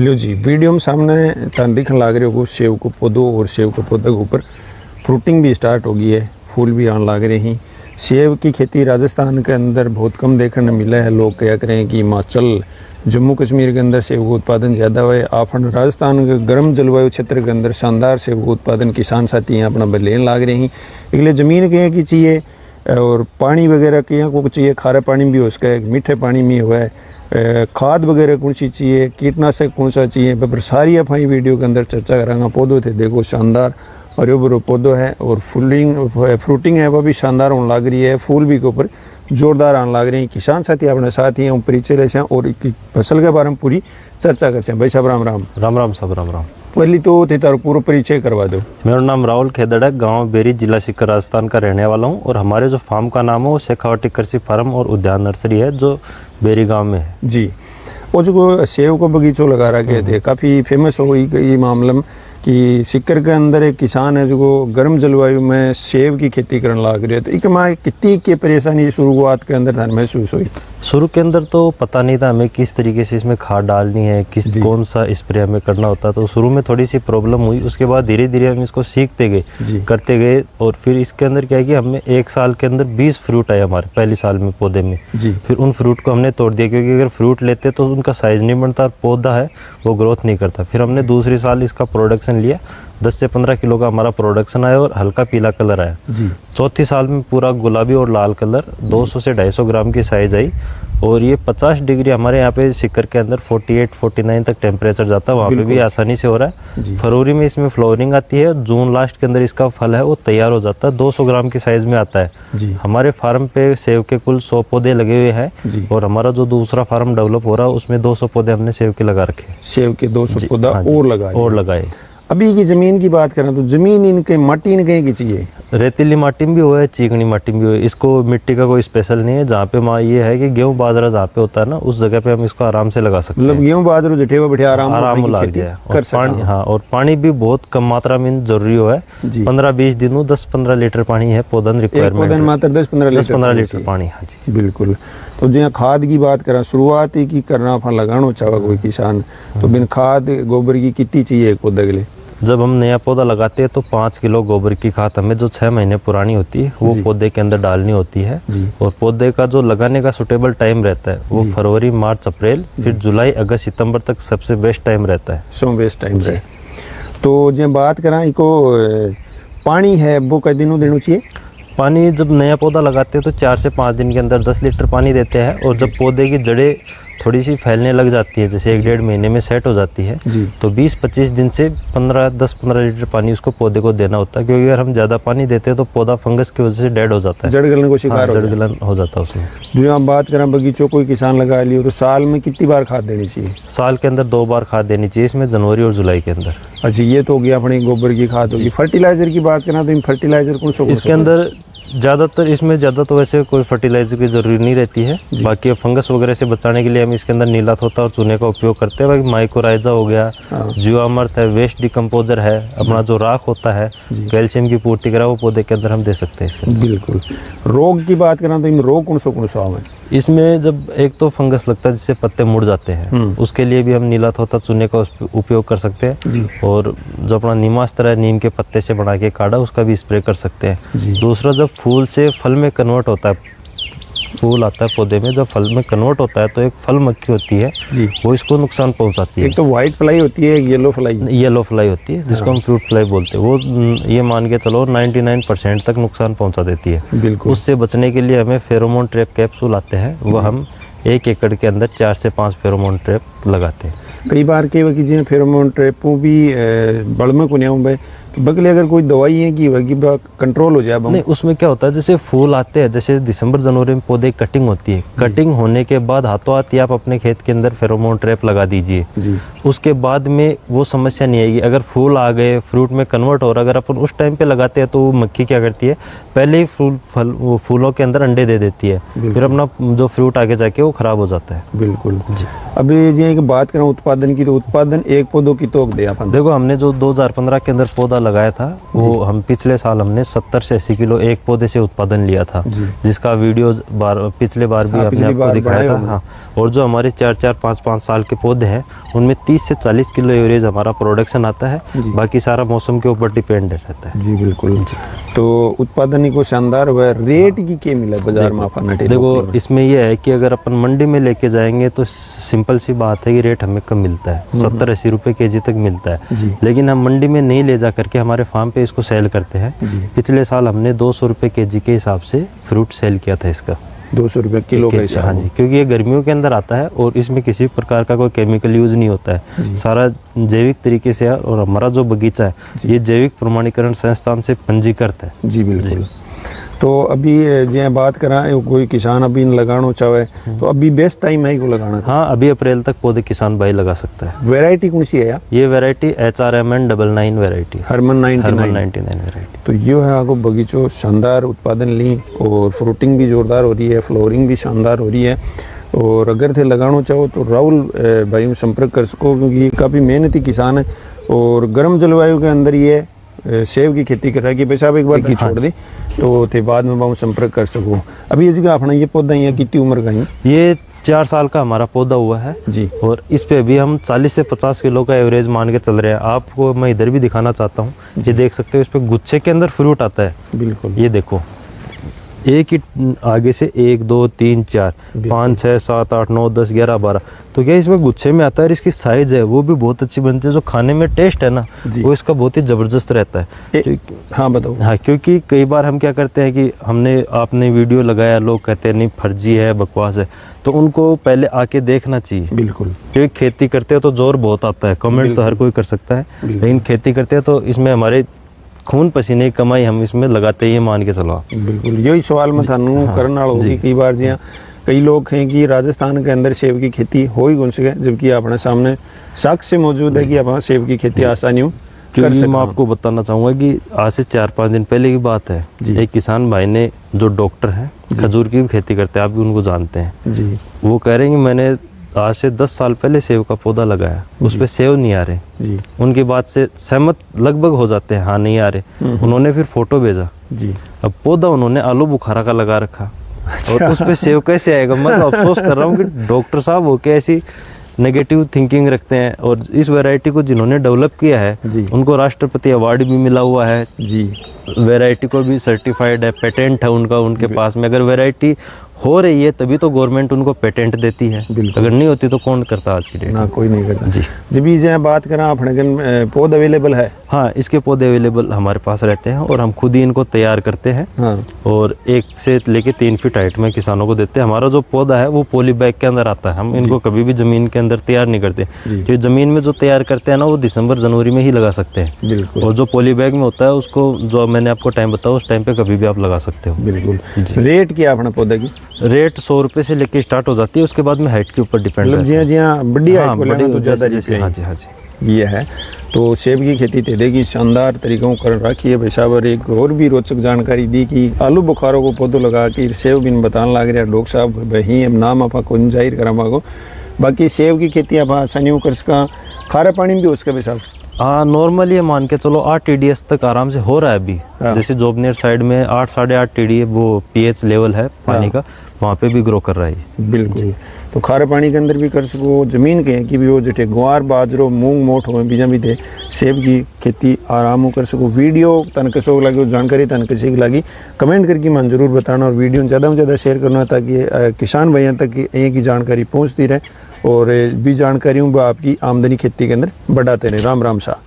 लो जी, video में सामने तन दिखने लग रहे हो सेव को पौधों और सेव के पौधे के ऊपर फ्रूटिंग भी स्टार्ट हो गई है, फूल भी आने लग रहे हैं। सेव की खेती राजस्थान के अंदर बहुत कम देखने मिला है। लोग क्या करें हैं कि हिमाचल जम्मू कश्मीर के अंदर सेव का उत्पादन ज़्यादा हुआ है। आप राजस्थान के गर्म जलवायु क्षेत्र के अंदर शानदार सेव का उत्पादन किसान साथी हैं अपना लेने लग रहे हैं। इसलिए ज़मीन के की चाहिए और पानी वगैरह के यहाँ को चाहिए, खारा पानी भी हो उसका है, मीठे पानी भी हुआ है, खाद वगैरह कौन सी चाहिए, कीटनाशक कौन सा चाहिए, पर सारी आप वीडियो के अंदर चर्चा करांगा। पौधों थे देखो शानदार हरे भरे पौधों है और फ्रूटिंग है वह भी शानदार होने लग रही है, फूल भी के ऊपर जोरदार आने लग रहे हैं। किसान साथी अपने साथ ही परिचय ले और फसल के बारे में पूरी चर्चा करते हैं। भाई साहब राम राम। राम राम साहब राम राम। पहली तो तारो पूरा परिचय करवा दो। मेरा नाम राहुल खेदड़ है, गांव बेरी, जिला सीकर, राजस्थान का रहने वाला हूं और हमारे जो फार्म का नाम है वो शेखावटी कृषि फार्म और उद्यान नर्सरी है जो बेरी गांव में है जी। वो जो सेव को बगीचों लगा रखे थे काफ़ी फेमस हो गई ये मामले में कि सीकर के अंदर एक किसान है जो गर्म जलवायु में सेव की खेती करने लग रहे। तो एक माँ कितनी की परेशानी शुरुआत के अंदर था महसूस हुई? शुरू के अंदर तो पता नहीं था हमें किस तरीके से इसमें खाद डालनी है, किस कौन सा स्प्रे हमें करना होता, तो शुरू में थोड़ी सी प्रॉब्लम हुई। उसके बाद धीरे धीरे हम इसको सीखते गए, करते गए और फिर इसके अंदर क्या है कि हमें 1 साल के अंदर 20 फ्रूट आए हमारे पहली साल में पौधे में। फिर उन फ्रूट को हमने तोड़ दिया क्योंकि अगर फ्रूट लेते तो उनका साइज नहीं बनता, पौधा है वो ग्रोथ नहीं करता। फिर हमने दूसरी साल इसका प्रोडक्शन लिया, 10 से 15 किलो का हमारा प्रोडक्शन आया और हल्का पीला कलर आया। चौथी साल में पूरा गुलाबी और लाल कलर 200 से 250 ग्राम की साइज आई और ये 50 डिग्री हमारे यहाँ पे सीकर के अंदर 48-49 तक टेम्परेचर जाता है, वहाँ पे भी आसानी से हो रहा है। फरवरी में इसमें फ्लावरिंग आती है, जून लास्ट के अंदर इसका फल है वो तैयार हो जाता है, 200 ग्राम की साइज में आता है। हमारे फार्म पे सेव के कुल 100 पौधे लगे हुए हैं और हमारा जो दूसरा फार्म डेवलप हो रहा है उसमें 200 पौधे हमने सेव के लगा रखे। सेव के 200 पौधा और लगाए। अभी की जमीन की बात करें तो जमीन इनके माटी इनके की चाहिए, रेतीली माटी में भी हो है, चिकनी माटी में भी हो है। इसको मिट्टी का कोई स्पेशल नहीं है। जहाँ पे ये है कि गेहूं बाजरा जहाँ पे होता है ना उस जगह पे हम इसको आराम से लगा सकते हैं। मतलब गेहूं बाजरा जठे हुए बैठे आराम लग गया और पानी, हाँ, और पानी भी बहुत कम मात्रा में जरूरी हो है। 15-20 दिनों 10-15 लीटर पानी है पौधन रिक्वायरमेंट, मात्र 10-15 लीटर पानी। हाँ जी बिल्कुल। तो जो खाद की बात करें शुरुआत ही की करना लगाना चाहे कोई किसान तो बिन खाद गोबर की कितनी चाहिए एक पौधे के लिए? जब हम नया पौधा लगाते हैं तो 5 किलो गोबर की खाद हमें जो 6 महीने पुरानी होती है वो पौधे के अंदर डालनी होती है। और पौधे का जो लगाने का सुटेबल टाइम रहता है वो फरवरी, मार्च, अप्रैल, फिर जुलाई, अगस्त, सितंबर तक सबसे बेस्ट टाइम रहता है। बेस्ट टाइम है। तो जब बात करें इको पानी है वो कई दिनों देना चाहिए? पानी जब नया पौधा लगाते हैं तो 4 से 5 दिन के अंदर 10 लीटर पानी देते हैं और जब पौधे की जड़ें थोड़ी सी फैलने लग जाती है, जैसे 1-1.5 महीने में सेट हो जाती है, तो 20-25 दिन से 10-15 लीटर पानी उसको पौधे को देना होता है। क्योंकि अगर हम ज़्यादा पानी देते हैं तो पौधा फंगस की वजह से डेड हो जाता है, जड़ गलने को शिकार जड़ गलन हो जाता है उसमें। जो हम बात करें बगीचों कोई किसान लगा लियो तो साल में कितनी बार खाद देनी चाहिए? साल के अंदर 2 बार खाद देनी चाहिए, इसमें जनवरी और जुलाई के अंदर। अच्छा, ये तो हो गया अपनी गोबर की खाद होगी। फर्टिलाइजर की बात करें तो फर्टिलाइजर कौन सा? इसके अंदर ज़्यादातर इसमें ज़्यादा तो वैसे कोई फर्टिलाइजर की जरूरी नहीं रहती है। बाकी फंगस वगैरह से बचाने के लिए हम इसके अंदर नीला थोथा और चूने का उपयोग करते हैं। बाकी माइक्रोराइजा हो गया, जीवामृत है, वेस्ट डिकम्पोजर है, अपना जो राख होता है, कैल्शियम की पूर्ति करा वो पौधे के अंदर हम दे सकते हैं। बिल्कुल। रोग की बात करें तो रोग कौन सा है? इसमें जब एक तो फंगस लगता है जिससे पत्ते मुड़ जाते हैं, उसके लिए भी हम नीला थोथा चूने का उपयोग कर सकते हैं। और जो अपना नीमास्त्र है, नीम के पत्ते से बना के काढ़ा, उसका भी स्प्रे कर सकते हैं। दूसरा, जब फूल से फल में कन्वर्ट होता है, फूल आता है पौधे में, जब फल में कन्वर्ट होता है तो एक फल मक्खी होती है वो इसको नुकसान पहुंचाती है। एक तो व्हाइट फ्लाई होती है, एक येलो फ्लाई होती है जिसको हम फ्रूट फ्लाई बोलते हैं। वो ये मान के चलो 99% तक नुकसान पहुंचा देती है। उससे बचने के लिए हमें फेरोमोन ट्रैप कैप्सूल आते हैं, वो हम 1 एकड़ के अंदर 4 से 5 फेरोमोन ट्रैप लगाते हैं। कई बार के वकी जी फेरोमोन ट्रैपों भी बड़मे को नहीं बगले अगर कोई दवाई है कि वही कंट्रोल हो जाए? नहीं, उसमें क्या होता है जैसे फूल आते हैं, जैसे दिसंबर जनवरी में पौधे कटिंग होती है, कटिंग होने के बाद हाथों हाथ आप अपने खेत के अंदर फेरोमोन ट्रैप लगा दीजिए। उसके बाद में वो समस्या नहीं आएगी। अगर फूल आ गए, फ्रूट में कन्वर्ट हो रहा, अगर अपन उस टाइम पे लगाते हैं तो वो मक्खी क्या करती है, पहले ही फूलों के अंदर अंडे दे देती है, फिर अपना जो फ्रूट आगे जाके वो खराब हो जाता है। बिल्कुल। अभी ये एक बात करें उत्पादन की, तो उत्पादन एक पौधों की तोक दे अपन। देखो हमने जो 2015 के अंदर पौधा लगाया था वो हम पिछले साल हमने 70 से 80 किलो एक पौधे से उत्पादन लिया था, जिसका वीडियो पिछले बार भी आपने आपको दिखाया था। हाँ, और जो हमारे 4-4, 5-5 साल के पौधे हैं उनमें 30 से 40 किलो एवरेज हमारा प्रोडक्शन आता है, बाकी सारा मौसम के ऊपर डिपेंड रहता है। जी बिल्कुल। तो उत्पादन को शानदार हुआ। रेट की क्या मिला बाजार में अपन? देखो इसमें यह है कि अगर अपन मंडी में लेके जाएंगे तो सिंपल सी बात है कि रेट हमें कम मिलता है, 70-80 रुपए केजी तक मिलता है। लेकिन हम मंडी में नहीं ले जा करके हमारे फार्म पे इसको सेल करते हैं। पिछले साल हमने 200 रुपए केजी के हिसाब से फ्रूट सेल किया था इसका, 200 रुपये किलो का हिसाब। हाँ जी, क्योंकि ये गर्मियों के अंदर आता है और इसमें किसी प्रकार का कोई केमिकल यूज नहीं होता है, सारा जैविक तरीके से है। और हमारा जो बगीचा है ये जैविक प्रमाणीकरण संस्थान से पंजीकृत है। जी बिल्कुल। तो अभी जो बात करा कोई किसान अभी लगाना चाहे तो अभी बेस्ट टाइम है को लगाना? हाँ, अभी अप्रैल तक पौधे किसान भाई लगा सकता है। वैरायटी कौन सी है यार? ये variety HRMN 99 variety, Harman 99 variety. तो ये है आपको बगीचों शानदार उत्पादन ली और फ्रूटिंग भी जोरदार हो रही है, फ्लोरिंग भी शानदार हो रही है। और अगर थे लगाना चाहो तो राहुल भाई में संपर्क कर सको, क्योंकि ये काफ़ी मेहनती किसान है और गर्म जलवायु के अंदर ये सेब की खेती कर रहा है कि भाई साहब एक बार की छोड़ दी तो थे बाद में बहुत संपर्क कर सको। अभी ये जगह अपना ये पौधा यहाँ कितनी उम्र का है? ये 4 साल का हमारा पौधा हुआ है जी, और इस पे अभी हम 40 से 50 किलो का एवरेज मान के चल रहे हैं। आपको मैं इधर भी दिखाना चाहता हूँ, ये देख सकते हो इस पे गुच्छे के अंदर फ्रूट आता है। बिल्कुल, ये देखो एक ही आगे से 1 2 3 4 5 6 7 8 9 10 11 12, तो क्या इसमें गुच्छे में आता है। और इसकी साइज है वो भी बहुत अच्छी बनती है, जो खाने में टेस्ट है ना वो इसका बहुत ही जबरदस्त रहता है। हाँ बताओ। हाँ, क्योंकि कई बार हम क्या करते हैं कि आपने वीडियो लगाया, लोग कहते हैं नहीं फर्जी है, बकवास है, तो उनको पहले आके देखना चाहिए। बिल्कुल, क्योंकि खेती करते हैं तो जोर बहुत आता है, कमेंट तो हर कोई कर सकता है, लेकिन खेती करते हैं तो इसमें हमारे खून पसीने की कमाई हम इसमें लगाते ही मान के चलो। बिल्कुल, यही सवाल मैं थानू करने वाला होगी। कई बार जी कई लोग हैं कि राजस्थान के अंदर सेब की खेती हो ही कौन सके, जबकि अपने सामने साक्ष्य मौजूद है कि आप सेब की खेती आसानी हो कर सकते। मैं आपको बताना चाहूँगा कि आज से 4-5 दिन पहले की बात है, एक किसान भाई ने, जो डॉक्टर है, खजूर की भी खेती करते हैं, आप भी उनको जानते हैं जी, वो कह रहे हैं कि मैंने आज से 10 साल पहले सेब का पौधा लगाया, उस पे सेब नहीं आ रहे जी। उनकी बात से सहमत लगभग हो जाते हैं, हाँ नहीं आ रहे। उन्होंने फिर फोटो भेजा जी, अब पौधा उन्होंने आलू बुखारा का लगा रखा। अच्छा। और उस पे सेब कैसे आएगा? मतलब अफसोस कर रहा हूँ कि डॉक्टर साहब हो के ऐसी नेगेटिव थिंकिंग रखते हैं। और इस वैरायटी को जिन्होंने डेवलप किया है उनको राष्ट्रपति अवार्ड भी मिला हुआ है जी, वैरायटी को भी सर्टिफाइड है, पेटेंट है उनका उनके पास में। अगर वैरायटी हो रही है तभी तो गवर्नमेंट उनको पेटेंट देती है, अगर नहीं होती तो कौन करता आज की डेट ना, कोई नहीं करता जी। जब ये बात करें अपने पौध अवेलेबल है? हाँ, इसके पौधे अवेलेबल हमारे पास रहते हैं और हम खुद ही इनको तैयार करते हैं। हाँ। और 1 से लेके 3 फीट हाइट में किसानों को देते हैं। हमारा जो पौधा है वो पॉली बैग के अंदर आता है, हम इनको कभी भी जमीन के अंदर तैयार नहीं करते। जो जमीन में जो तैयार करते हैं ना वो दिसंबर जनवरी में ही लगा सकते हैं, और जो पॉली बैग में होता है उसको, जो मैंने आपको टाइम बताया, उस टाइम पे कभी भी आप लगा सकते हो। बिल्कुल। रेट क्या अपने पौधे की? रेट 100 रुपए से लेके स्टार्ट हो जाती है, उसके बाद में हाइट के ऊपर डिपेंड है। जी जी, बड़ी हाइट को लेना तो ज़्यादा जैसे। हाँ जी, हाँ जी, ये है। तो सेब की खेती तेदे की शानदार तरीकों कर रखी है भाई साहब। और एक और भी रोचक जानकारी दी कि आलू बुखारों को पौधों लगा के सेब बिन बताने लग रहा डॉक्टर साहब वही अब नाम आप जाहिर करा मांगो। बाकी सेब की खेती आप आसानी कर सका, खारा पानी भी हो सके भाई साहब? हाँ, नॉर्मली मान के चलो 8 TDS तक आराम से हो रहा है अभी। जैसे जोबनेर साइड में 8 साढ़े 8 TDS वो pH लेवल है पानी का, वहाँ पे भी ग्रो कर रहा है। बिल्कुल। तो खारे पानी के अंदर भी कर सको, जमीन के कि भी वो जटे ग्वार बाजरो मूंग मोठ हो बीजा भी थे, सेब की खेती आराम कर सको। वीडियो तन कसो लगी, जानकारी तन किसी की लगी, कमेंट करके मन जरूर बताना और वीडियो ज़्यादा से ज़्यादा शेयर करना ताकि किसान भैया तक ये की जानकारी पहुँचती रहे और भी जानकारी आपकी आमदनी खेती के अंदर बढ़ाते रहे। राम राम शाह।